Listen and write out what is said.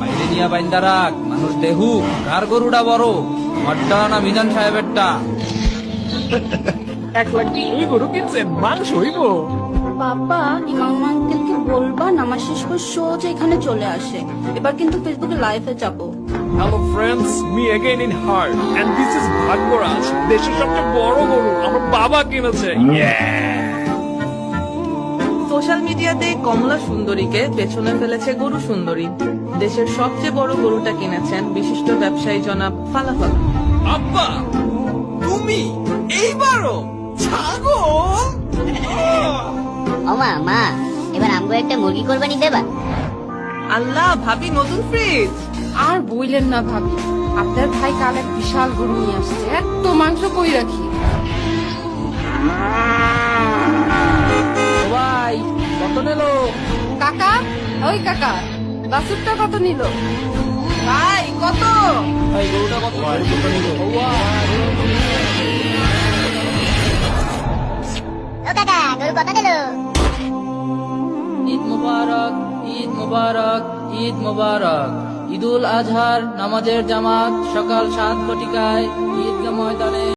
বাইরে নিয়ে বাইন্দা রাখ, মানুষ দেহু কার গরুটা বড়, আমারটা না মিজান সাহেবেরটা। 1 লাখ দিয়ে এই গরু কিনছেন, মাংস হইব। বাবা, ইমাম আঙ্কেলকে বলবা নামাজ শেষ করে সোজা এখানে চলে আসে। এবার কিন্তু ফেসবুকে লাইভে যাব। Hello friends, me again in heart and this is Bhagyaraj. দেশের সবচেয়ে বড় গরু আমার বাবা কিনেছে। সোশ্যাল মিডিয়াতে কমলা সুন্দরীকে পেছনে ফেলেছে গরু সুন্দরী। দেশের সবচেয়ে বড় গরুটা কিনেছেন বিশিষ্ট ব্যবসায়ী জনাব ফালাফল। আব্বা তুমি এইবারও ছাগল? ওমা মা, এবার আমগো একটা মুরগি কোরবানি দেবা? আল্লাহ, ভাবি নতুন ফ্রিজ। আর বইলেন না ভাবি, আপনার ভাই কাল এক বিশাল গরু নিয়ে আসছে, এত মাংস কই রাখি। ভাই কত নিলো? কাকা, ওই কাকা, বাসুরটা কত নিল? ভাই কত? ভাই গরুটা কত নিলো? ও কাকা, গরু কত দিল? ঈদ মুবারক, ঈদ মুবারক, ঈদ মুবারক। ঈদুল আজহার নামাজের জামাত সকাল 7 ঘটিকায় ঈদগাহ ময়দানে।